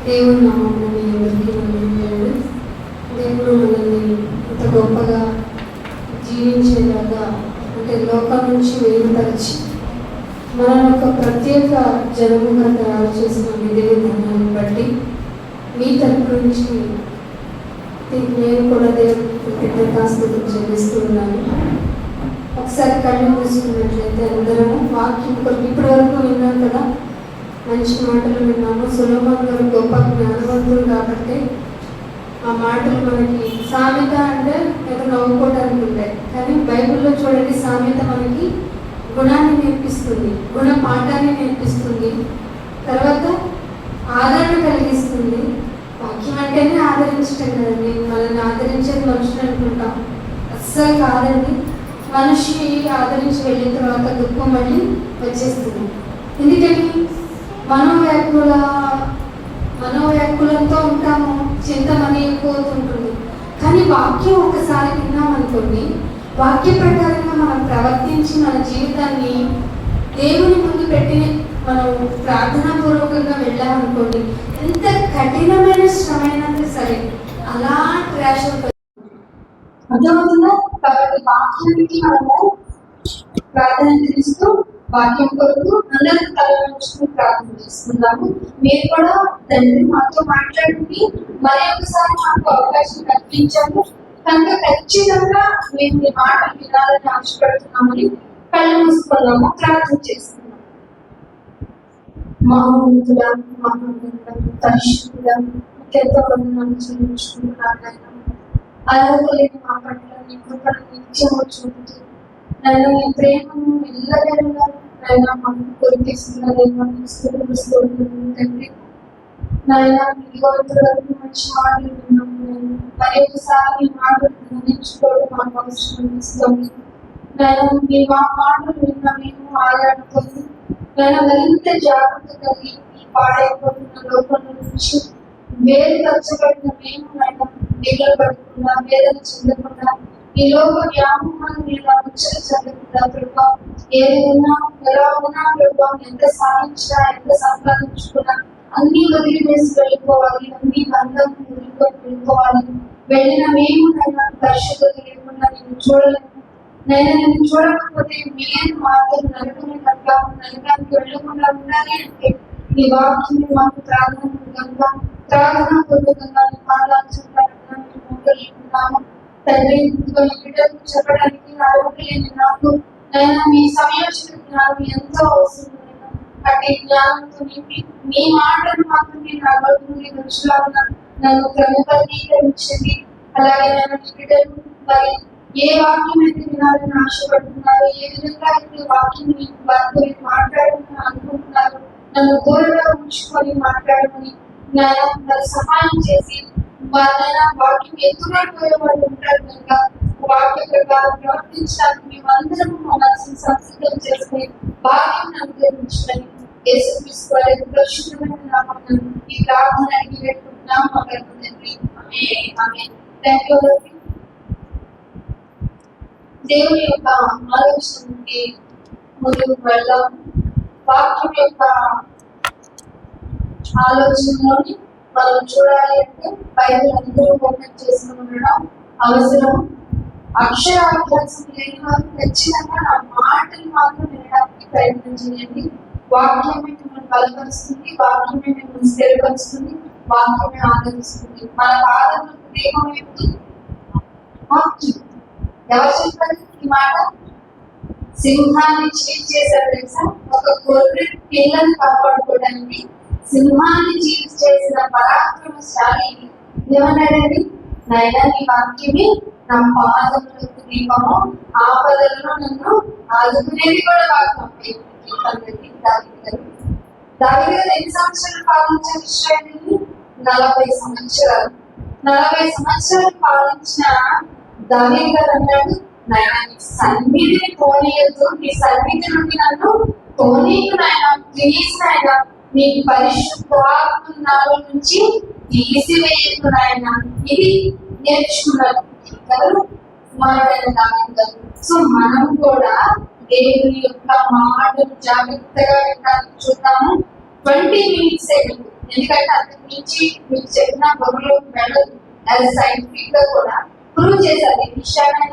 దేవుని నామమున ఎవరికి వందనాలు. దేవుడు మనల్ని ఇంత గొప్పగా జీవించేలాగా అంటే లోకం నుంచి వేరుపరిచి మనల్ని ఒక ప్రత్యేక జనముగా తయారు చేసిన విధి విధానాన్ని బట్టి మీ తరపు నుంచి నేను కూడా దేవునికి కృతజ్ఞతాస్తుతులు చెల్లిస్తూ ఉన్నాను. ఒకసారి కళ్ళు మూసుకున్నట్లయితే అందరము వాక్యం ఇప్పటి వరకు విన్నాం కదా, మంచి మాటలు విన్నాము. సొలొమోను గారు గొప్ప జ్ఞానవంతుడు కాబట్టి ఆ మాటలు మనకి సామెత అంటే ఏదో నవ్వుకోవడానికి ఉంటాయి, కానీ బైబిల్లో చూడండి సామెత మనకి గుణాన్ని నేర్పిస్తుంది, గుణ పాఠాన్ని నేర్పిస్తుంది, తర్వాత ఆదరణ కలిగిస్తుంది. వాక్యం అంటేనే ఆదరించటం కదండి, మనల్ని ఆదరించేది మనుషులు అనుకుంటాం, అస్సలు కాదండి. మనిషి ఆదరించి వెళ్ళిన తర్వాత దుఃఖం మళ్ళీ వచ్చేస్తుంది. ఎందుకని మనోవ్యాకులంతో ఉంటాము, చింత మనీ ఎక్కువవుతుంటుంది. కానీ వాక్యం ఒకసారి విన్నామనుకోండి, వాక్య ప్రకారంగా మనం ప్రవర్తించి మన జీవితాన్ని దేవుని ముందు పెట్టి మనం ప్రార్థనాపూర్వకంగా వెళ్ళామనుకోండి, ఎంత కఠినమైన శ్రమైనా సరే అలా క్రాష్ అవుతుంది. అర్థమవుతుందా? కాబట్టి వాక్యానికి మనము ప్రార్థన చేస్తూ వాక్యం కొరకు అందరూ తలవంచుకుని ప్రార్థన చేసుకుందాము. మీరు కూడా తండ్రి మాతో మాట్లాడి మరి ఒకసారి మాకు అవకాశం కల్పించాము కనుక ఖచ్చితంగా మేము మీ మాటలు వినాలని ఆశపడుతున్నామని కళ్ళు మూసుకున్నాము, ప్రార్థన చేస్తున్నాము. మహోన్నతుడా, పరిశుద్ధుడా, ఎంతో వందనాలు చెల్లించుకుంటున్నాను. అర్హతలేని మా పట్ల నీ కృపను నిత్యము చూపుతూ నన్ను నీ ప్రేమను ఎల్లవేళలా నాయన మాకు కురిపిస్తున్నదేమో తండ్రి. నాయన వరకు మంచి మాటలు విన్నాము. మరి ఒకసారి మీ మాటలు ధ్యానించుకోవడం మాకు అవసరం ఇస్తుంది. నాయన మీ మా మాటలు విన్న మేము ఆయాడుకొని నాయన మరింత జాగ్రత్త కలిగి ఈ పాడైపోతున్న లోపల నుంచి వేరుపరచబడిన మేము నాయన నిలబడకుండా వేదన చెందకుండా ఈ లోక వ్యామోహాన్ని మీద ముచ్చట చెందకుండా ప్రభావం ఏది ఉన్నా ఎలా ఉన్నా ప్రభావం ఎంత సాధించినా ఎంత సంపాదించుకున్నా అన్ని వదిలివేసి వెళ్ళిపోవాలి, అన్ని బంధం వదిలికొని వెళ్ళిపోవాలి. వెళ్ళిన మేము నైనా పరిశుద్ధత లేకుండా నేను చూడలేము. నేను చూడకపోతే మేలు మార్గం నరకమే కనుక నరకానికి వెళ్ళకుండా ఉండాలి అంటే నీ వాక్యం మాకు ప్రార్థనపూర్వకంగా నీ పాదాలు చెప్పాలనుకున్నాము తండ్రి. బిడ్డకు చెప్పడానికి ఆరోగ్యం నాకు నైనా మీ సమయోచిత జ్ఞానం ఎంతో అవసరం. అట్టి జ్ఞానంతో మీ మాటలు మాత్రమే నా గడుపుని రుచిలాగా నన్ను క్రమబద్ధీకరించండి. అలాగే నన్ను బిడ్డలు మరి ఏ వాక్యం అయితే వినాలని ఆశపడుతున్నారు, ఏ విధంగా అయితే వాక్యం వారితో మాట్లాడాలని అనుకుంటున్నారు, నన్ను దూరంగా ఉంచుకొని మాట్లాడమని మరి సహాయం చేసి వారైనా వాక్యం ఎత్తుకోబోయే వాళ్ళు ఉంటారు కనుక వాక్య ప్రకారం ప్రవర్తించడానికి మేమందరం మనసును సంసిద్ధం చేసుకుని భాగ్యం అనుగ్రహించమని యేసుక్రీస్తు వారి పరిశుద్ధమైన నామమున ఈ ప్రార్థన అడిగి పెట్టుకుంటున్నాం మా తండ్రి. ఆమేన్. Thank you. దేవుని యొక్క ఆలోచనకి ముందుకు వెళ్దాం. వాక్యం యొక్క ఆలోచనలోని మనం చూడాలి అంటే బైబిల్ అందరూ ఓపెన్ చేసుకుని ఉండడం అవసరం. అక్షరాభ్యాసం లేని వారు ఖచ్చితంగా నా మాటలు మాత్రం వినడానికి ప్రయత్నం చేయండి. వాక్యమే మిమ్మల్ని బలపరుస్తుంది, వాక్యమే మిమ్మల్ని స్థిరపరుస్తుంది, వాక్యమే ఆదరిస్తుంది. మన పాదములకు దేహం ఏంటి? వాక్యం. ఎవరు చెప్పారు ఈ మాట? సింహాన్ని చీట్ చేశారు తెలుసా? ఒక గొర్రె పిల్లని కాపాడుకోవడానికి సింహాన్ని చీట్ చేసిన పరాక్రమశాలి ఏమన్నాడండి? నైనా నీ వాక్యమే నా పాదములకు దీపము, ఆపదలను నన్ను ఆదుకునేది కూడా వాక్యం. దావీదు గారు ఎన్ని సంవత్సరాలు పాలించారు ఇశ్రాయేలుని? 40 సంవత్సరాలు. 40 సంవత్సరాలు పాలించిన దావీదు గారు అన్నాడు, నాయన నీ సన్నిధిని పోనీయద్దు, నీ సన్నిధి నుండి నన్ను పోనీకు నాయన, ప్లీజ్ నాయన, నీ పరిశుద్ధాత్మ నాలో నుంచి తీసివేయద్దు నాయన. ఇది నేర్చుకున్నారు ఎవరు? కుమారుడైన దావీదు గారు. సో మనం కూడా దేవుని యొక్క మాటలు జాగ్రత్తగా వినడానికి చూద్దాము. 20 minutes ఎందుకంటే అంతకు మించి మీకు చెప్పిన బొమ్మలు వెళ్ళదు. అది సైంటిఫిక్ గా కూడా ప్రూవ్ చేశారు. ఈ విషయాన్ని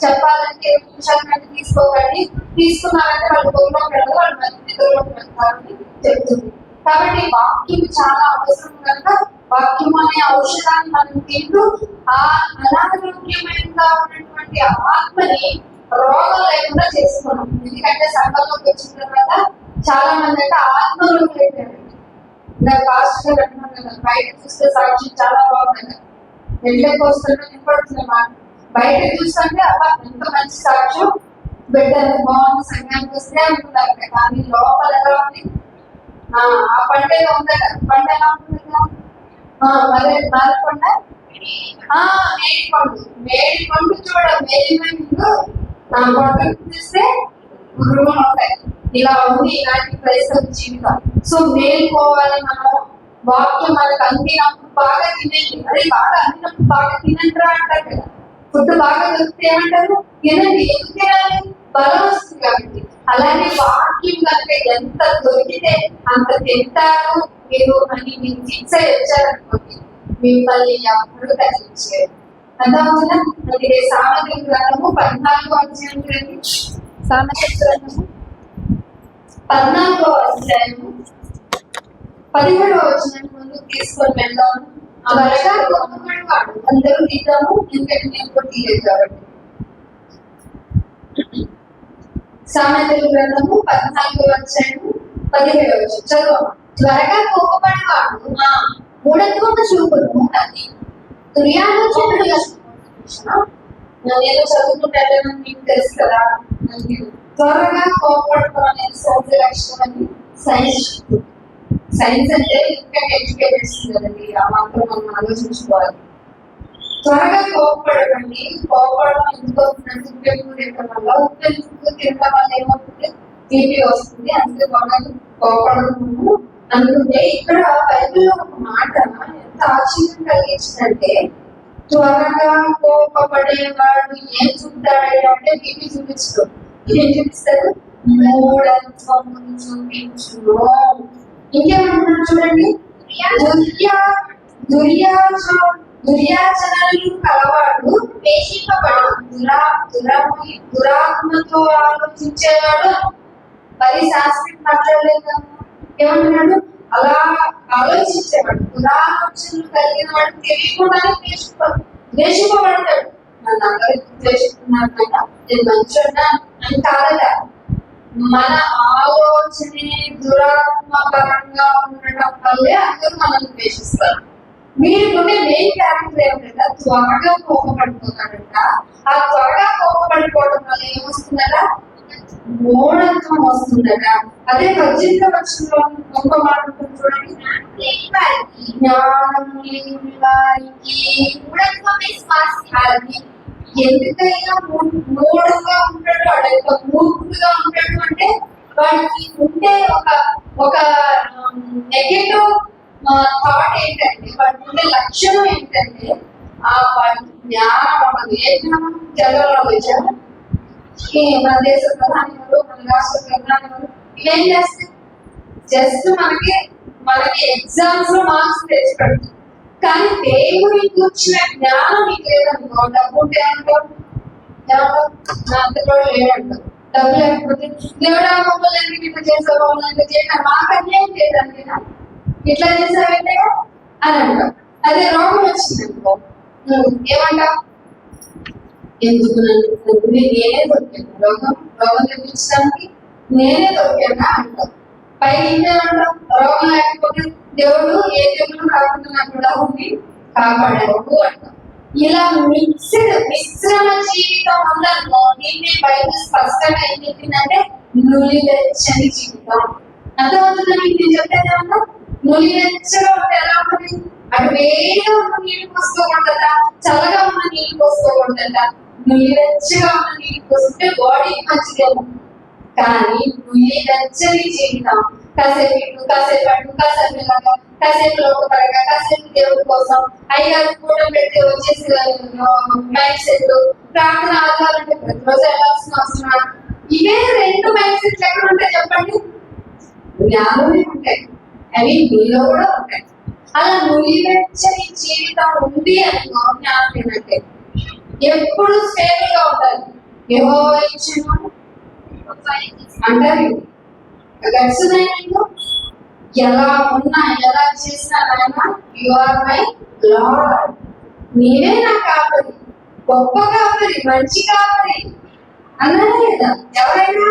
చెప్పాలంటే 20 నిమిషాల కంటే తీసుకోకండి, తీసుకున్నారంటే వాళ్ళు బొమ్మలో వెళ్ళదు, వాళ్ళు మంచి నిద్రలోకి వెళ్తారని చెప్తుంది. కాబట్టి వాక్యం చాలా అవసరం కనుక వాక్యం అనే ఔషధాన్ని మనం తింటూ ఆ అనారోగ్యమైనగా ఉన్నటువంటి ఆత్మని రోగం లేకుండా చేసుకున్నాం. ఎందుకంటే సంఘంలోకి వచ్చిన తర్వాత చాలా మంది అంటే ఆత్మలోకి అయిపోయారు. పాస్టర్ గారు అంటున్నారు కదా, బయట చూస్తే సాక్ష్యం చాలా బాగుంది, వెళ్ళకి వస్తుంటే నింపడుతుంది మాట. బయట చూస్తుంటే అబ్బా ఎంత మంచి సాక్ష్యం, బిడ్డ బాగుంది, సంఘానికి వస్తే అనుకున్నారు. కానీ లోపల ఎలా ఉంది? ఆ పంట ఎలా ఉంది కదా, పంట ఎలా ఉంటుంది కదా, మరి మారకుండా మేడి పండు చూడ మేలిమండు పంటలు చూస్తే గురువులు ఉంటాయి. ఇలా ఉంది ఇలాంటి క్రైస్తవ జీవితం. సో మేలుకోవాలి మనం. వాక్యం మనకు అందినప్పుడు బాగా తినేది, అదే బాగా అందినప్పుడు బాగా తినంటారా అంటారు కదా. ఫుడ్ బాగా దొరికితే ఏమంటారు? తినండి. ఎందుకు తినాలి? బలం వస్తుంది కాబట్టి. అలాగే వాక్యం కనుక ఎంత దొరికితే అంత తింటారు మీరు అని మీరు ఫిక్స్ అయి వచ్చారనుకోండి, మిమ్మల్ని ఎప్పుడు తగ్గించారు. అర్థమవుతుందా? అందుకే సామెతల గ్రంథము 14వ అధ్యాయం, సామెతల గ్రంథము 14వ అధ్యాయము 17వ వచనాన్ని ముందుకు తీసుకొని వెళ్దాము. ఆ వర్షాలు గొప్పవాడు వాడు అందరూ తీద్దాము, ఎందుకంటే మేము కూడా తీయలేదు కాబట్టి. సామెతల గ్రంథము 14వ అధ్యాయము 17వ వచనం చదువు. త్వరగా కోపపడేవాడు మూఢత్వము చూపును, అది దుర్యాలోచనలు. నేను చదువుకుంటాను, మీకు తెలుసు కదా. త్వరగా కోపపడటం అనేది సహజ లక్షణం అని సైన్స్. సైన్స్ అంటే ఇంకా ఎడ్యుకేట్ చేస్తుంది కదండి, ఆ మాత్రం మనం ఆలోచించుకోవాలి. త్వరగా కోపపడకండి. కోపపడడం ఎందుకు వస్తుందంటే ఉప్పెందుకు తినడం వల్ల. ఉప్పెందుకు తినడం వల్ల ఏమవుతుంది? బీపీ వస్తుంది. అందుకే కోపడము అనుకుంటే ఇక్కడ బైబిల్లో ఒక మాట ఎంత ఆశ్చర్యం కలిగించిందంటే, త్వరగా కోపపడేవాడు ఏం చూపుతాడంటే బీపీ చూపించడు. ఏం చూపిస్తాడు? మూఢత్వము చూపించును. ఇంకేమంటున్నాడు చూడండి, దుర్యాచనలు కలవాడు ద్వేషింపబడు, దురాత్మతో ఆలోచించేవాడు. మరి సాంస్కృతిక మాట్లాడలేదు, ఏమంటున్నాడు? అలా ఆలోచించేవాడు, దురాలోచనలు కలిగిన వాడు తెలియకుండానే ద్వేషింపబడతాడు. నన్ను అందరూ ద్వేషిస్తున్నారు కదా, నేను మంచిగా అని కాదట. మన ఆలోచనే దురాత్మపరంగా ఉండటం వల్లే అందరూ మనల్ని ద్వేషిస్తారు. మీరుండే మెయిన్ క్యారెక్టర్ ఏమిటంటే త్వరగా కోపపడిపోతాడంట. ఆ త్వరగా కోపపడిపోవడం వల్ల ఏమొస్తుందట? మూఢత్వం వస్తుందట. అదే 18వ వచనంలో ఇంకో మాట ఉంటుంది చూడండి, జ్ఞానం లేని వారికి ఎందుకైనా మూఢంగా ఉంటాడు, వాడు యొక్క మూర్ఖుడుగా ఉంటాడు అంటే వాడికి ఉండే ఒక నెగటివ్ థాట్ ఏంటంటే, వాడికి ఉండే లక్షణం ఏంటంటే ఆ వాడి జ్ఞానం అవ్వదు. ఏ జ్ఞానం? జగన్లో వచ్చారు మన దేశ ప్రధాని, మన రాష్ట్ర ప్రధాని ఇవేం చేస్తాయి? జస్ట్ మనకి ఎగ్జామ్స్ లో మార్క్స్ తెచ్చి పెడుతుంది. కానీ దేవుని కూర్చిన జ్ఞానం మీకు లేదనుకో, డబ్బు ఉంటే అనుకో, నా అంతలో లేదంటారు. డబ్బు లేకపోతే దేవుడా మమ్మల్ని ఎందుకు ఇట్లా చేసావు, మమ్మల్ని ఎందుకు చేయడం, మాకు అన్యాయం లేదండి, ఇట్లా చేసావంటే అని అంటాం. అదే రోగం వచ్చింది అనుకో, ఏమంటావు? ఎందుకు నేనే దొరికాను, రోగం తెప్పించడానికి నేనే దొరికానా అంటాం. పైకి ఇంకేమంటాం? రోగం లేకపోతే దేవుడు ఏ దేవుడు రాకుండా నాకు కూడా ఉండి కాపాడాడు అంటాం. ఇలా మిశ్రమ జీవితం ఉందనుకో, దీన్ని బైబిల్ స్పష్టంగా ఏం చెప్పిందంటే నులివెచ్చని జీవితం. అర్థమవుతుందా మీకు నేను చెప్పేది? ఏమన్నా నులివెచ్చగా ఉంటే ఎలా ఉంటుంది? అటు వేడిగా ఉన్న నీళ్ళు పోసుకోకూడదట, చల్లగా ఉన్న నీళ్ళు పోసుకోకూడదట. నులివెచ్చగా ఉన్న నీళ్ళు పోసుకుంటే బాడీకి మంచిదేమో, కానీ నులివెచ్చని జీవితం కాసేపు కాసేపు లోపలగా కాసేపు దేవుడి కోసం అయ్యారు కూడా పెడితే వచ్చేసి మైండ్ సెట్ ప్రార్థన ఆధారంటే ప్రతిరోజు వెళ్ళాల్సిన అవసరం. ఇవే రెండు మైండ్ సెట్లు ఎక్కడ ఉంటాయి చెప్పండి? జ్ఞానమే ఉంటాయి. అవి మీలో కూడా ఉంటాయి. అలా నులివెచ్చని జీవితం ఉంది అనుకో, జ్ఞానం ఏంటంటే ఎప్పుడు స్టేబుల్ గా ఉండాలి. యెహోవా ఇచ్చిన అంటారు గడిచినాయో ఎలా ఉన్నా ఎలా చేసినా నాయన యు ఆర్ మై లార్డ్, నీవే నా కాపరి, గొప్ప కాపరి, మంచి కాపరి అన్నారా లేదా? ఎవరైనా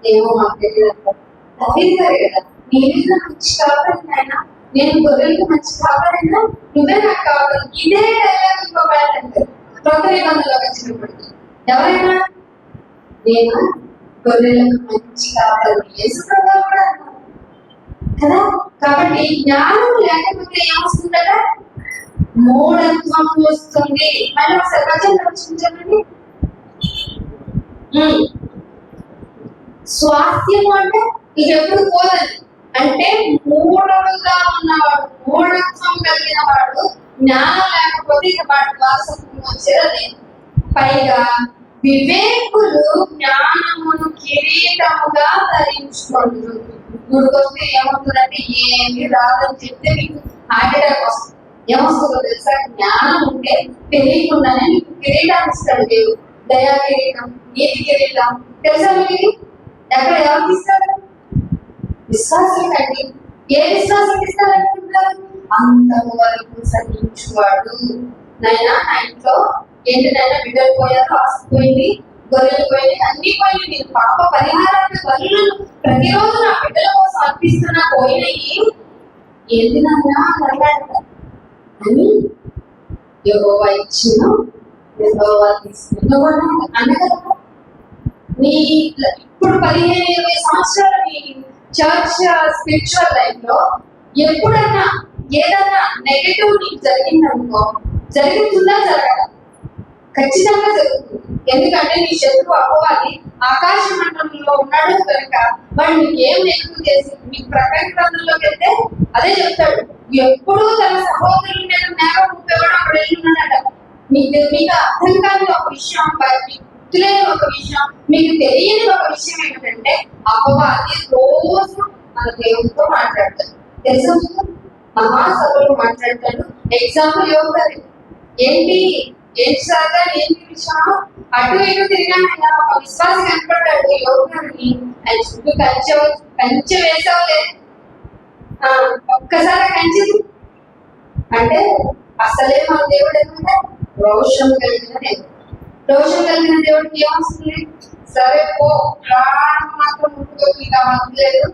ఏమో మాకు తెలియదు కదా, నీవే నా మంచి కాపరి నాయన, నేను గొర్రెలకు మంచి కాపరైనా నువ్వే నాకు కాపరి. ఇదే డైలాగ్ ఇంకో బయట అంటారు కొత్త నిబంధనలోకి వచ్చినప్పటికీ. ఎవరైనా నేను గొర్రెలకు మంచి కాపరి, యేసు ప్రభువు కూడా అన్నారు కదా. కాబట్టి జ్ఞానం లేకపోతే ఏమొస్తుందట? మూఢత్వం వస్తుంది. మళ్ళీ ఒకసారి వచనం రక్షించండి. స్వాస్థ్యము అంటే ఇది ఎప్పుడు పోదని, అంటే మూఢుడుగా ఉన్నవాడు, మూఢత్వం కలిగిన వాడు జ్ఞానం లేకపోతే ఇక వాడి వారసత్వం వచ్చేది. పైగా వివేకులు జ్ఞానమును కిరీటముగా ధరించుకుంటారు. గుడికొస్తే ఏమవుతుందంటే ఏమి రాదని చెప్తే మీకు హార్ట్ అటాక్ వస్తుంది. ఏమొస్తుందో తెలుసా? జ్ఞానం ఉంటే తెలియకుండానే మీకు కిరీటం ఇస్తాడు దేవుడు. దయా కిరీటం, నీతి కిరీటం తెలుసా మీకు? ఎక్కడ ఎవరికి ఇస్తాడు? విశ్వాసులకండి. ఏ విశ్వాసం ఇస్తారనుకుంటారు? అంతము వరకు సహించువాడు. నైనా నా ఇంట్లో ఏంటినైనా బిడ్డలు పోయారు, ఆసిపోయింది, గొర్రెలు పోయింది, అన్ని పోయింది. నేను పాప పరిహారాన్ని బదులు ప్రతిరోజు నా బిడ్డల కోసం అర్పిస్తున్నా, పోయినాయి ఏంటి నాయనా అని యెహోవా ఇచ్చిన యెహోవా తీసుకున్న అనగలరా? నీ ఇప్పుడు 15-20 సంవత్సరాలు నీ చర్చ్ స్పిరిచువల్ లైఫ్ లో ఎప్పుడన్నా ఏదన్నా నెగటివ్ నీకు జరిగిందనుకో, జరుగుతుందా? జరగదా? ఖచ్చితంగా జరుగుతుంది. ఎందుకంటే నీ శత్రువు అపవాది ఆకాశ మండలంలో ఉన్నాడు కనుక వాడు నీకు ఏం నెగిటివ్ చేసి మీకు ప్రకటన గ్రంథంలోకి వెళ్తే అదే చెప్తాడు. ఎప్పుడూ తన సహోదరుల మీద నేరం ఉపయోగం అక్కడ వెళ్ళున్నాడట. మీకు అర్థం కాని ఒక విషయం, గుర్తులేని ఒక విషయం, మీకు తెలియని ఒక విషయం ఏంటంటే అపవాది రోజు మన దేవుడితో మాట్లాడతాడు. తెలుసా మీకు? మహాసభలో మాట్లాడతాడు. ఎగ్జాంపుల్ యోగారి ఏంటి సాగా ఏంటి విషయం? అటు ఇటు తిరిగాను ఒక విశ్వాసం కనపడ్డాడు యోగాన్ని. అది చుట్టూ కంచె వేసావులే, ఒక్కసారి కంచె అంటే అసలే మన దేవుడు ఏంటంటే రోషం కలిగిన దేవుడు. రోషం కలిగిన దేవుడికి ఏమొస్తుంది? సరే పో, ప్రాణం మాత్రం ముట్టుకోకి లేదు,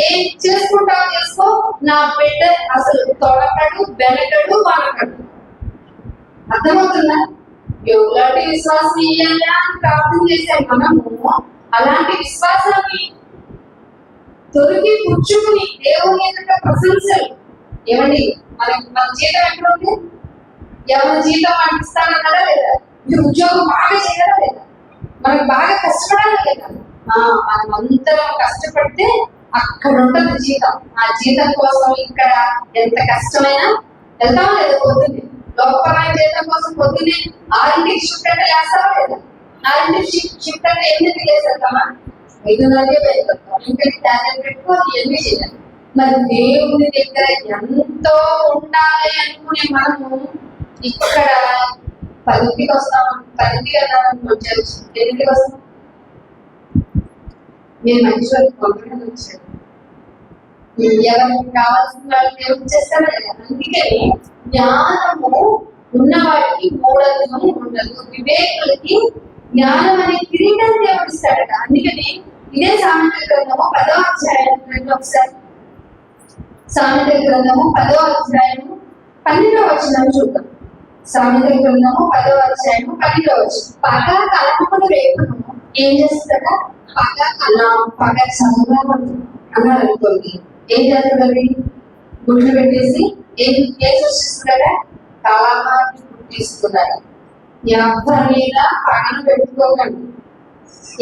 ఏం చేసుకుంటావు చేసుకో, నా బిడ్డ అసలు తొడకడు, బెనకడు, వనకడు. అర్థమవుతుందా? ఎలాంటి విశ్వాసం ఇయ్యాలి అని ప్రార్థన చేశాం మనము. అలాంటి విశ్వాసాన్ని దొరికి పుచ్చుకుని దేవుని యొక్క ప్రశంసలు. ఏమండి, మన జీతం ఎక్కడ ఉంది? ఎవరి జీతం మనకి ఇస్తానన్నారా లేదా? మీరు ఉద్యోగం బాగా చేయాలా లేదా? మనకు బాగా కష్టపడాలా లేదా? మనం అందరం కష్టపడితే అక్కడ ఉంటుంది జీతం. ఆ జీతం కోసం ఇక్కడ ఎంత కష్టమైనా వెళ్తామా లేదా? పొద్దున్నే లోకపరమైన జీతం కోసం పొద్దున్నే 6కి షిఫ్ట్ అంటే లేస్తావా లేదా? 6కి షిఫ్ట్ అంటే 8కి లేసేద్దామా? 5:30కే వెళ్తాం. ఇంకా టాలెంట్ పెట్టుకోవాలి, ఏమీ చేయాలి. మరి దేవుని దగ్గర ఎంతో ఉండాలి అనుకునే మనము ఇక్కడ 10కి వస్తాం. 10కి వెళ్ళాలని వచ్చారు, 8కి వస్తాం. నేను మంచి వాళ్ళకి పంపడం వచ్చాను. ఎవరికి కావాల్సిన వాళ్ళు దేవుడు చేస్తారా లేదా? అందుకని జ్ఞానము ఉన్నవాడికి మూఢత్వం ఉండదు. వివేకులకి జ్ఞానం అనే కిరీటం దేవుడు ఇస్తాడట. అందుకని ఇదే సామెతల గ్రంథము 10వ అధ్యాయం ఒకసారి సామెతల గ్రంథము 10వ అధ్యాయము 12వ వచనం చూద్దాం. సామెతల గ్రంథము 10వ అధ్యాయము 12వ వచనం. పగ కలహములు రేపును ఏం చేస్తాడట? పగ చల్లగా అన్నారు అనుకోండి, ఏం చేస్తాడది? గుడ్లు పెట్టేసి ఏం సృష్టిస్తున్నాడ? కలహాన్ని పుట్టిస్తున్నాడు. ఎవరి మీద పగను పెట్టుకోకండి.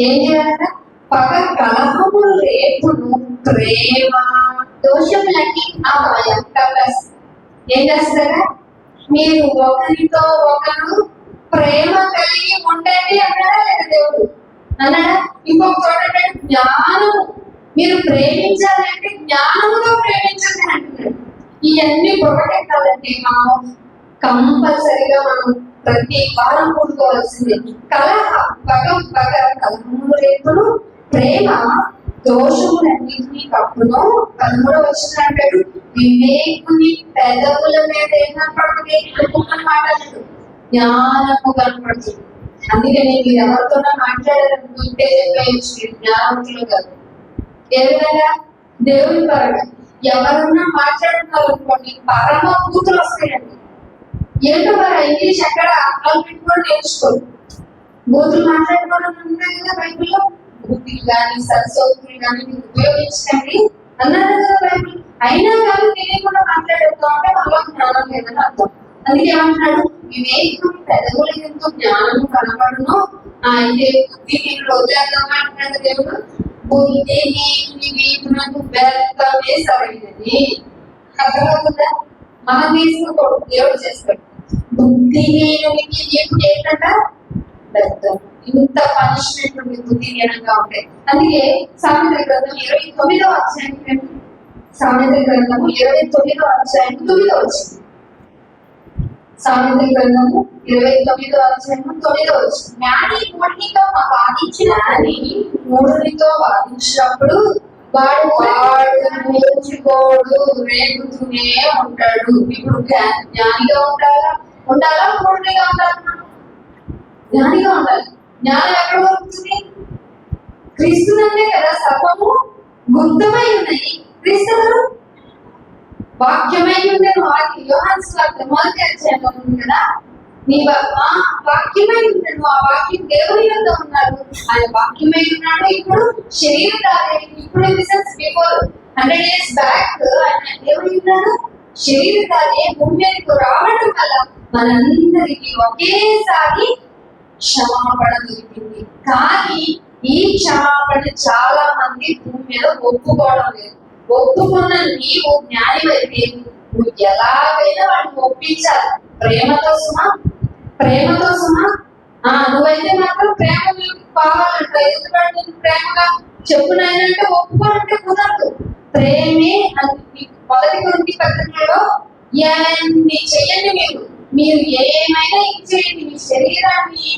ఏం చేయాలట? పగ కలహములు రేపును ప్రేమ దోషములకి అభయం కలస్. ఏం చేస్తారా? మీరు ఒకరితో ఒకరు ప్రేమ కలిగి ఉండండి అన్నాడా లేదా దేవుడు? అన్నాడా? ఇంకొక చోట జ్ఞానము మీరు ప్రేమించాలంటే జ్ఞానముతో ప్రేమించండి అంటున్నాడు. ఇవన్నీ పొగటెక్కాలంటే మనం కంపల్సరిగా మనం ప్రతి వారం కూడుకోవాల్సింది. కలహము రేపును, ప్రేమ దోషములన్నింటినీ కప్పును. 13వ వచనం అంటాడు, వివేకుని పెదవుల మీద ఏమనపడుతుంది, మాట్లాడదు, జ్ఞానము కనపడుతుంది. అందుకని మీరు ఎవరితోనో మాట్లాడాలనుకుంటే చెప్పేయచ్చు, జ్ఞానవంతులు కాదు. ఏ విధంగా? దేవుని పరంగా ఎవరన్నా మాట్లాడుతున్నారు అనుకోండి, పరమ కూతురు వస్తాయండి. ఏంటో మరి ఇంగ్లీష్ ఎక్కడ అర్థాలు పెట్టుకొని నేర్చుకోరు. బూతులు మాట్లాడుకోవడం ఉంటాయి కదా బైబిల్లో. బూతులు కానీ సరస్వతులు కానీ ఉపయోగించండి అన్నారు కదా బైబిల్. అయినా కానీ తెలియకుండా మాట్లాడుతూ ఉంటే వాళ్ళ జ్ఞానం లేదని అర్థం. అందుకే ఏమంటున్నాడు, వివేకుని పెదవుల ఎంతో జ్ఞానము కనపడును. అయితే బుద్ధి నేను వదిలేద్దామా అంటున్నాడు దేవుడు. బుద్ధి నీకు వ్యర్థమే సరైనది. అర్థమవుతుందా? మనం తీసుకోకూడదు, దేవుడు చేస్తాడు. బుద్ధి నీకు ఏంటంట వ్యర్థం. ఇంత పనిష్మెంట్ ఉంది బుద్ధి జ్ఞానంగా ఉంటాయి. అందుకే సామెతల గ్రంథం 29వ అధ్యాయం, సామెతల గ్రంథము 29వ అధ్యాయం 9వ వచనం. సామెతల గ్రంథము 29వ అధ్యాయం 9వ వచనం. జ్ఞాని మూఢునితో వాదించిన మూఢునితో వాదించినప్పుడు వాడు నేర్చుకోడు, రేగుతూనే ఉంటాడు. ఇప్పుడు జ్ఞానిగా ఉండాలా మూఢునిగా ఉండాలి? జ్ఞానిగా ఉండాలి. జ్ఞానం ఎక్కడ దొరుకుతుంది? క్రీస్తునందే కదా సర్వము గుప్తమై ఉన్నాయి. క్రీస్తులు వాక్యమై ఉండేది. యోహాను సువార్త 1వ అధ్యాయంలో ఉంది కదా, నీ వాక్యమై ఉన్నాడు. ఆ వాక్యం దేవుని వద్ద ఉన్నాడు. ఆయన వాక్యమై ఉన్నాడు. ఇప్పుడు శరీరధారి. ఇప్పుడు బిఫోర్ 100 years బ్యాక్ ఆయన దేవుని ఉన్నాడు. శరీరధారి భూమి మీదకు రావడం వల్ల మనందరికీ ఒకేసారి క్షమాపణ దొరికింది. కానీ ఈ క్షమాపణ చాలా మంది భూమి మీద ఒప్పుకోవడం లేదు. ఒప్పుకున్న నీవు జ్ఞానివైతే నువ్వు ఎలాగైనా వాడిని ఒప్పించాలి. ప్రేమతో సుమా, ప్రేమతో సుమా. నువ్వైతే మాత్రం ప్రేమ కావాలంట. ఎందుకంటే నేను ప్రేమగా చెప్పునైనంటే ఒప్పుకోనంటే కుదరదు. ప్రేమే అని 1 కొరింథీ పత్రికలో ఇవన్నీ చెయ్యండి. మీరు ఏమైనా ఇచ్చేయండి, మీ శరీరాన్ని,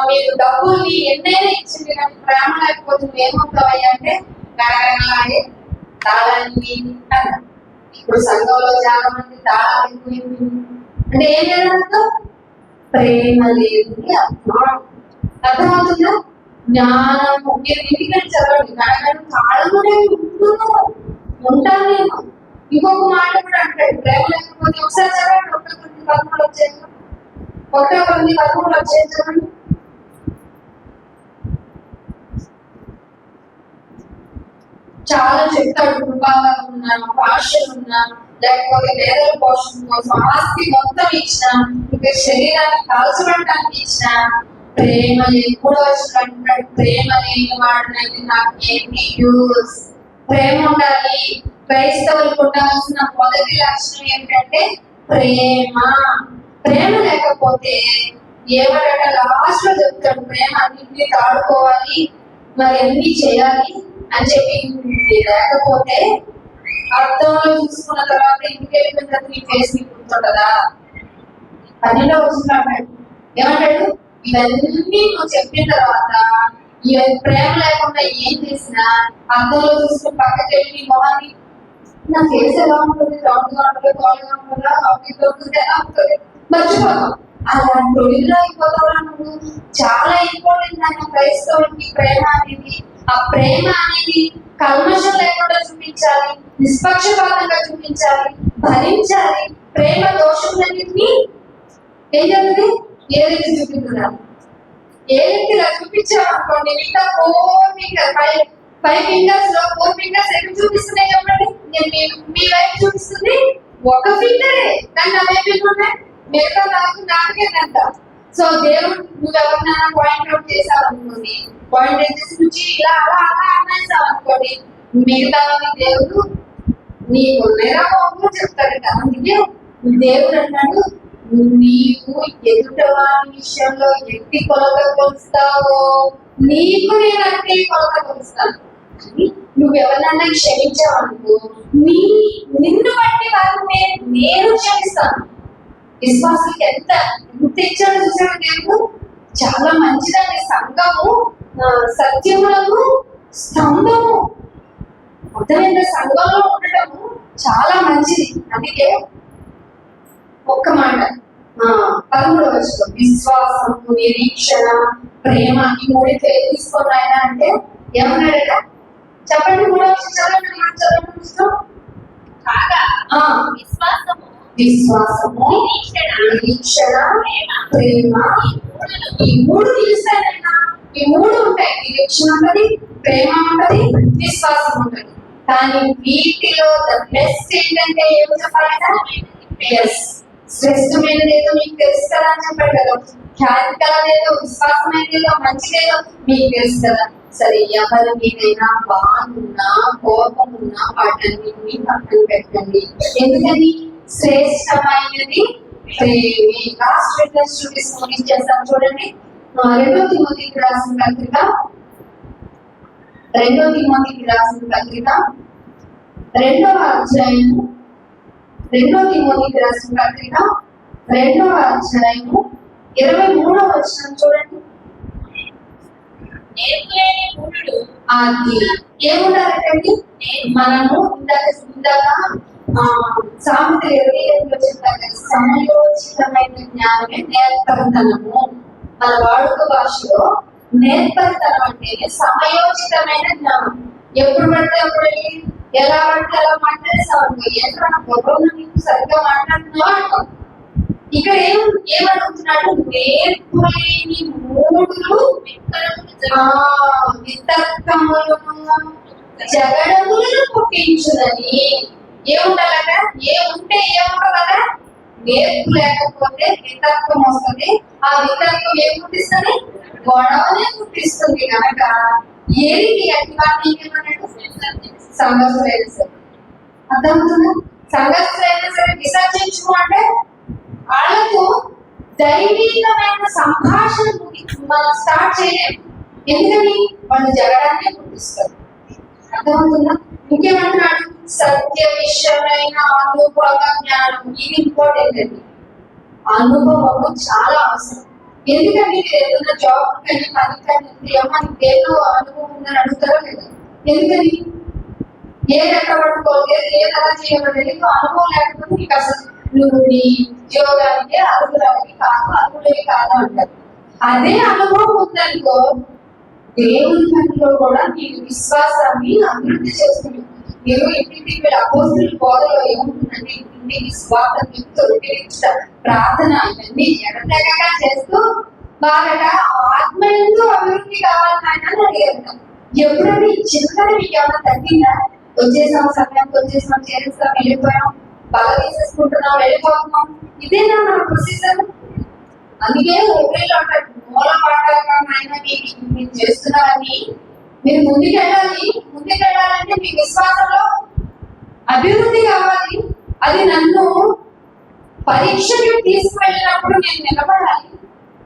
మీరు డబ్బుల్ని ఎన్నైనా ఇచ్చింది, కానీ ప్రేమ లేకపోతే ఏమవుతాయి అంటే గడగడలాగే తాళాన్ని అన్నారు. ఇప్పుడు సంఘంలో చాలా మంది తాళాలు ఎక్కువ అంటే ఏం లేదంటే ప్రేమ లేదు అర్థమవుతుందా? జ్ఞానము. మీరు ఇంటికి చదవండి, గడగడ తాళమునే ఉంటాను నేను. ఇంకొక మాట కూడా అంటాడు, ప్రేమ లేకపోతే ఒకసారి చదవండి. 1 కొరింథీ 13 వచ్చేది, 1 కొరింథీ 13 వచ్చేది చదవండి. చాలా చెప్తాడు, కృపావరం ఉన్నా, భాషలు ఉన్నా, లేకపోతే వేరే పోషణ కోసం ఆస్తి మొత్తం ఇచ్చిన, ఇంకా శరీరాన్ని కాల్చడానికి ఇచ్చిన, ప్రేమ ఎప్పుడు వచ్చినట్టు ప్రేమ లేని వాడినైతే నాకు ఏంటి యూస్? ప్రేమ ఉండాలి. క్రైస్తవులకు ఉండాల్సిన మొదటి లక్షణం ఏంటంటే ప్రేమ. ప్రేమ లేకపోతే ఏమంటే లాస్ట్ లో చెప్తాడు, ప్రేమ అన్నింటినీ తాడుకోవాలి, మరి అన్ని చేయాలి అని చెప్పి లేకపోతే అర్థంలో చూసుకున్న తర్వాత ఇంటికి వెళ్ళిన తర్వాత నీ ఫేస్ ని గుర్తుంటదా? 12వ వచనం ఏమంటాడు, ఇవన్నీ నువ్వు చెప్పిన తర్వాత ప్రేమ లేకుండా ఏం చేసినా అర్థంలో చూసుకుని పక్కకి వెళ్ళి మొహాన్ని నా ఫేస్ ఎలా ఉంటుంది, రౌండ్ గా ఉంటుంది, కాల్గా ఉంటుందా, దొరుకుతుంది ఎలా ఉంటుంది మర్చిపోతాం. అలాంటి తొలిలో అయిపోతావా నువ్వు? చాలా ఇంపార్టెంట్ అన్న క్రైస్తవుడికి ప్రేమ అనేది. ఆ ప్రేమ అనేది కల్మషం లేకుండా చూపించాలి, నిష్పక్షపాతంగా చూపించాలి, భరించాలి. ప్రేమ దోషములన్నింటినీ ఏం జరుగుతుంది? ఏ రీతి చూపించాలి? ఏ రీతిగా చూపించామనుకోండి, మిగతా 4 ఫింగర్ 5 ఫింగర్స్ లో 4 ఫింగర్స్ ఎక్కడ చూపిస్తున్నాయి చెప్పండి? నేను మీ వైపు చూపిస్తుంది ఒక ఫింగరే, కానీ నా వైపు ఉన్నాయి మిగతా నాకేనంట. సో దేవుడు నువ్వెవరినైనా పాయింట్ అవుట్ చేసావనుకోండి, పాయింట్ చేసి నుంచి ఇలా అలా అలా అనేసావనుకోండి, మిగతా దేవుడు నీకు నిరామోహంగా చెప్తాడట. అందుకే దేవుడు అన్నాడు, నీవు ఎదుటవాని విషయంలో ఎట్టి కొలత కొలుస్తావో నీకు నేను అంటే కొలత కొలుస్తాను. కానీ నువ్వు ఎవరినన్నా క్షమించావనుకో నిన్ను బట్టి వారిని నేను క్షమిస్తాను. విశ్వాసానికి ఎంత ఇచ్చాడు చూసాడు దేవుడు. చాలా మంచిదండి. సంఘము సత్యములకు స్తంభము. అర్థమైన సంఘంలో ఉండటము చాలా మంచిది. అందుకే ఒక్క మాట 13వ వచనం, విశ్వాసము, నిరీక్షణ, ప్రేమ, ఈ మూడితే తీసుకున్నాయన అంటే ఏమన్నాడట చెప్పండి. 3వ వచనం చదవండి. కాగా విశ్వాసము, నిరీక్షణ, ప్రేమ, ఈ మూడు నిలుస్తాయన. ఈ మూడు ఉంటాయి. నిరీక్షణ ఉంటది, ప్రేమ ఉంటది, విశ్వాసం ఉంటది. కానీ వీటిలో ద బెస్ట్ ఏంటంటే ఏం చెప్పాలంటే శ్రేష్టమైనది ఏదో మీకు తెలుసు కదా అని చెప్పాడు కదా. ఖ్యాతి కలదేదో, విశ్వాసమైనదేదో, మంచిదేదో మీకు తెలుసు కదా. సరే, ఎవరి మీదైనా బాగున్నా కోపం ఉన్నా వాటన్నిటిని పక్కన పెట్టండి. ఎందుకని శ్రేష్టమైనది ప్రేమే. లాస్ట్ రిఫరెన్స్ చూపిస్తాం చూడండి. 2 తిమోతికి రాసిన పత్రిక 2వ అధ్యాయము 2వ అధ్యాయము 23వ వచనం చూడండి. అది ఏముండాలంటే మనము ఇందాక సామెతలు 27లో చెప్పారు కదా, సమయోచితమైన జ్ఞానమే నేర్పరితనము. మన వాడుక భాషలో నేర్పరితనం అంటేనే సమయోచితమైన జ్ఞానం. ఎప్పుడు పడితే అప్పుడు ఎలా పడితే అలా మాట్లాడేస్తాను. ఏంటన్నా గొడవలు నీకు సరిగ్గా మాట్లాడుతున్నావా అంటాం. ఇక్కడ ఏమడుగుతున్నాడు, నేర్పులేని మూడులు వితర్కములను జగడములను పుట్టించుదని. ఏముండాలట? ఏముంటే ఏముంటుందట? నేర్పు లేకపోతే వితర్కం వస్తుంది. ఆ వితర్కం ఏం పుట్టిస్తుంది? గొడవనే పుట్టిస్తుంది. కనుక ఏది అతివాన్ని సంఘస్థులైనా సరే, అర్థమవుతుందా? సంఘస్థులైనా సరే విసర్జించు అంటే వాళ్ళతో దైవికమైన సంభాషణ మనం స్టార్ట్ చేయలేము. ఎందుకని? వాళ్ళు జగడాన్ని పుట్టిస్తారు. అర్థమవుతుందా? ఇంకేమంటున్నాడు? సత్య విషయమైన అనుభవ జ్ఞానం. ఇది ఇంపార్టెంట్ అండి. అనుభవము చాలా అవసరం. ఎందుకంటే ఏదైనా జాబ్ కానీ పని కానీ ఏమని ఏదో అనుభవం ఉందని అడుగుతారో లేదా? ఎందుకని? ఏది ఎక్కడ పట్టుకోవాలి, ఏది ఎలా చేయాలి అనుభవం లేకపోతే నీకు అసలు నువ్వు నీ ఉద్యోగానికి అర్హులవి కాదు అంటారు. అదే అనుభవం ఉందనుకో, దేవుని పనిలో కూడా నీకు విశ్వాసాన్ని అభివృద్ధి చేస్తుంది. మీరు ఇంటికి అపోస్తుల బోధలో ఏముంటుందంటే ఇంటికి స్వార్థం చెప్తూ ప్రార్థన ఇవన్నీ ఎడతెగగా చేస్తూ బాగా ఆత్మయంతో అభివృద్ధి కావాలని ఆయన అడిగారు. ఎప్పుడైనా ఈ చింతన మీకు ఏమైనా తగ్గిందా? సమయానికి వచ్చేసాం, చేస్తాం, వెళ్ళిపోయాం, బాగా తీసేసుకుంటున్నాం, వెళ్ళిపోతున్నాం. ఇదేనా మన ప్రొసీజర్? అందుకే మూల పాఠాలైనా మీరు చేస్తున్నారని మీరు ముందుకెళ్ళాలంటే మీ విశ్వాసంలో అభివృద్ధి కావాలి. అది నన్ను పరీక్షకు తీసుకువెళ్ళినప్పుడు నేను నిలబడాలి.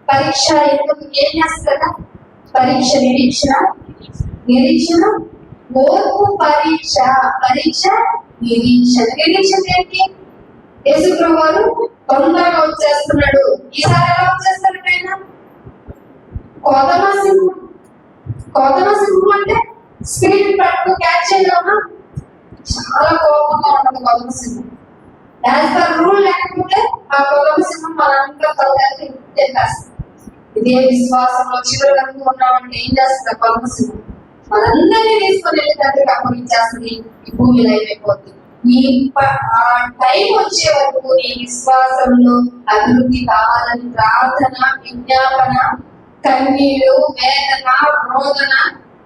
పరీక్ష ఎందుకు ఏం చేస్తారా? పరీక్ష నిరీక్షణ ఓర్పు, పరీక్ష నిరీక్షణ ఏంటి? యేసుప్రభు వారు తొందరగా వచ్చేస్తున్నాడు. ఈసారి ఎలా వచ్చేస్తాడు? ఆయన కోదమ సింహం అంటే స్పీడ్ పట్టు క్యాచ్ చేయగలమా? చాలా కోపంగా ఉండదు కోదమ సింహం. యాజ్ పర్ రూల్ లేకపోతే ఆ కోదమ సింహం మనంతా తొలగాలి చెప్పేస్తుంది. ఇదే విశ్వాసంలో చివరి వరకు ఉన్నామంటే ఏం చేస్తుంది కోదమ సింహం? మనందరినీ తీసుకొని వెళ్ళేటట్టుగా అప్పగించేస్తుంది. ఈ భూమిలో అయిపోతుంది. ఈ టైం వచ్చే వరకు నీ విశ్వాసంలో అభివృద్ధి కావాలని ప్రార్థన, విజ్ఞాపన, కన్నీరు, వేదన, రోదన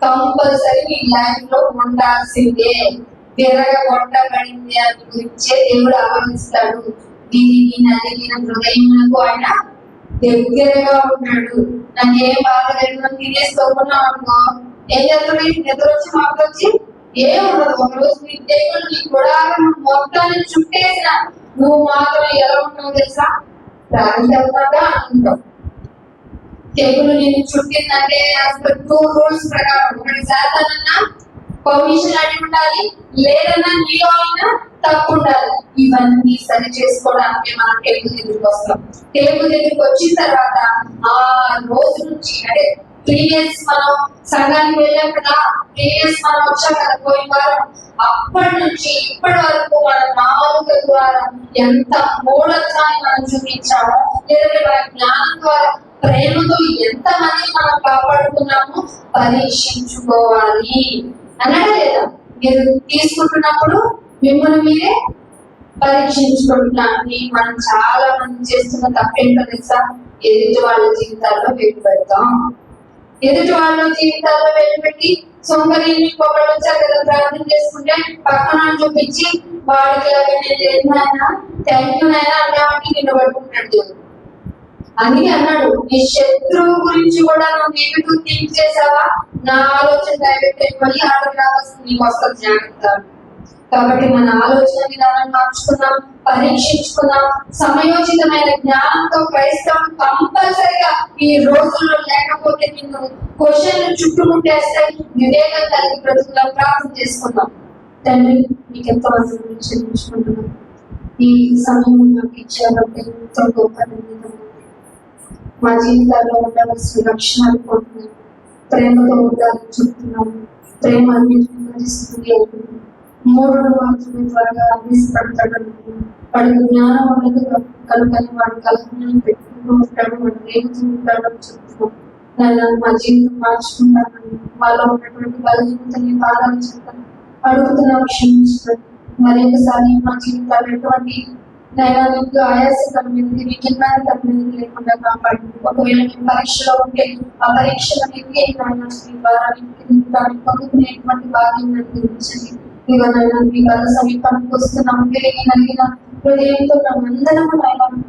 కంపల్సరీ నీ లైఫ్ లో ఉండాల్సిందే. తిరగొట్టబడింది అని గురించే దేవుడు ఆలోచిస్తాడు. దీనికి నలిగిన హృదయములకు ఆయన దగ్గరగా ఉన్నాడు. నాకు ఏం బాధ లేదు తినేసుకోకున్నాం అనుకో, ఏం చేస్తుంది? నిద్ర వచ్చి మాకు వచ్చి ఏం ఉండదు. ఒకరోజు నీ దేవుడు నీ గుడాలను మొత్తాన్ని చుట్టేసిన నువ్వు మాత్రం ఎలా ఉన్నావు తెలుసా? ప్రారంభంగా అనుకుంటావు. తెగులు నేను చుట్టిందంటే 2 రూల్స్ ప్రకారం, ఒకటి సాధారణ పర్మిషన్ అడిగి ఉండాలి, లేదన్నా నీలో అయినా తప్పు ఉండాలి. ఇవన్నీ సరి చేసుకోవడానికి మనం టేబుల్ దగ్గరికి వస్తాం. టేబుల్ దగ్గరికి వచ్చిన తర్వాత ఆ రోజు నుంచి అంటే ప్రీవియస్ మనం సంఘానికి వెళ్ళాం కదా, ప్రీవియస్ మనం వచ్చాం కదా పోయిన వారం, అప్పటి నుంచి ఇప్పటి వరకు మన నాలుక ద్వారా ఎంత మూఢత్వాన్ని మనం చూపించామో, లేదంటే మన జ్ఞానం ద్వారా ప్రేమతో ఎంత మంది మనం కాపాడుకున్నామో పరీక్షించుకోవాలి అన్నాడా లేదా? మీరు తీసుకుంటున్నప్పుడు మిమ్మల్ని మీరే పరీక్షించుకుంటున్నాను. మనం చాలా మంది చేస్తున్న తప్పేంటో తెలుసా? ఎదుటి వాళ్ళ జీవితాల్లో వెళ్లి పెడతాం. ఎదుటి వాళ్ళ జీవితాల్లో వెళ్ళిపెట్టి సొంగని ఒకళ్ళు వచ్చారు కదా ప్రార్థన చేసుకుంటే పక్కన చూపించి వాడికి నాయన థ్యాంక్ యూ నాయన అన్నామని నిన్ను పడుకుంటాడు అని అన్నాడు. నీ శత్రువు గురించి కూడా నువ్వు నెగిటివ్ థింక్ చేసావా, నా ఆలోచన డైరెక్ట్ మళ్ళీ ఆటలు రావాల్సింది నీకు వస్తుంది, జాగ్రత్త. కాబట్టి మన ఆలోచన విధానం మార్చుకున్నాం, పరీక్షించుకున్నాం. సమయోచితమైన జ్ఞానంతో క్రైస్తవం కంపల్సరిగా ఈ రోజుల్లో లేకపోతే నిన్ను క్వశ్చన్లు చుట్టుముట్టేస్తాయి. వివేకం కలిగి బ్రతుకులను ప్రార్థన చేసుకున్నాం. తండ్రి మీకు ఎంతో చెల్లించుకుంటున్నాం. ఈ సమయం నాకు ఇచ్చారంటే ఎంతో గొప్ప మా జీవితాల్లో ఉండవలసిన లక్షణాలు కోరుతున్నాం. ప్రేమతో ఉండాలని చెప్తున్నాము. ప్రేమ అన్నింటినీ మూడు మాత్రమే త్వరగా అభ్యసపడతాడు. వాడికి జ్ఞానం ఉండదు కనుకని వాడు కల్పనలు పెట్టుకుంటూ ఉంటాడు, వాడు రేగుతూ ఉంటాడని చెప్తున్నాం. నేను మా జీవితం మార్చుకుంటానని మాలో ఉన్నటువంటి బలహీనతని బాధలు చెప్తాను అడుగుతున్నాం, క్షమించుతాను. మరి ఒకసారి మా జీవితాలు ఎటువంటి నైనానికి ఆయాసకరమైనది, విజ్ఞానకరమైనది లేకుండా కాపాడి. ఒకవేళ మేము పరీక్షలో ఉంటే ఆ పరీక్షల ద్వారా పొందుకునేటువంటి భాగ్యం నిర్మించండి. ఇవన్నైనా మీ వాళ్ళ సమీపానికి వస్తున్నాం. పెరిగి నలిగిన హృదయంతో మేమందరము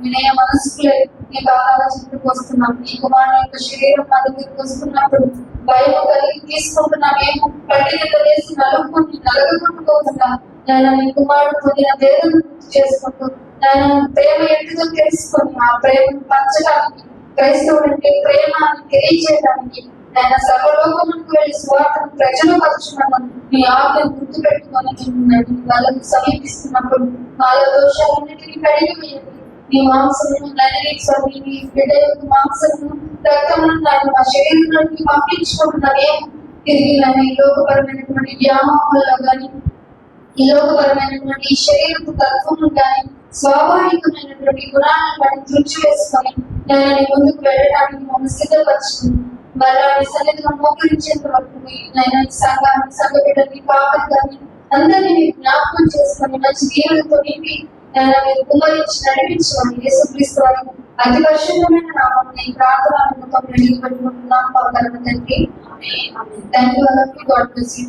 వినయ మనసుకులే మీ బాగా చుట్టూకు వస్తున్నాం. మీ కుమారుని యొక్క శరీరం మా దగ్గరికి వస్తున్నప్పుడు భయం కలిగి తీసుకుంటున్నాం. మేము పట్టిన వేసి నలుగుకుంటూ పోతున్నాం. నేను మీ కుమారుడు పొందిన వేదన చేసుకుంటూ నేను ప్రేమ ఎంతో తెలుసుకొని ఆ ప్రేమను పంచడానికి, క్రైస్తవుడు అంటే ప్రేమ అని తెలియజేయడానికి ఆయన సర్వలోకములకు వెళ్ళి స్వార్థను ప్రజలు పరచుకున్నాను. మీ ఆజ్ఞను గుర్తు పెట్టుకొని వాళ్ళని సమీపిస్తున్నప్పుడు వాళ్ళ దోషాలన్నిటినీ కడిగి వేయండి. మీ మాంసమును నైనా మీ బిడ్డ యొక్క మాంసమును రక్తమును మా శరీరంలోకి పంపించుకుంటున్నావేమో. తిరిగి నన్ను ఈ లోకపరమైనటువంటి వ్యామోహాల్లో కానీ, ఈ లోకపరమైనటువంటి శరీరపు తత్వమును కానీ, స్వాభావికమైనటువంటి గుణాలను వాటిని తృప్తి వేసుకొని నేను ముందుకు వెళ్ళడానికి మమ్మల్ని సిద్ధపరచుకుని వాళ్ళ సన్నిధిలో మోకరించేంత వరకు నేను సంఘాన్ని, సంఘ బిడ్డని, పాపని కానీ అందరినీ మీరు జ్ఞాపకం చేసుకొని మంచి దీవులతో నింపి మీరు కుమరించి నడిపించుకొని యేసుక్రీస్తు వారి అతి పరిశుద్ధమైన నామమున ఈ ప్రార్థన పెట్టుకుంటున్నాం. తండ్రి thank you. God bless you.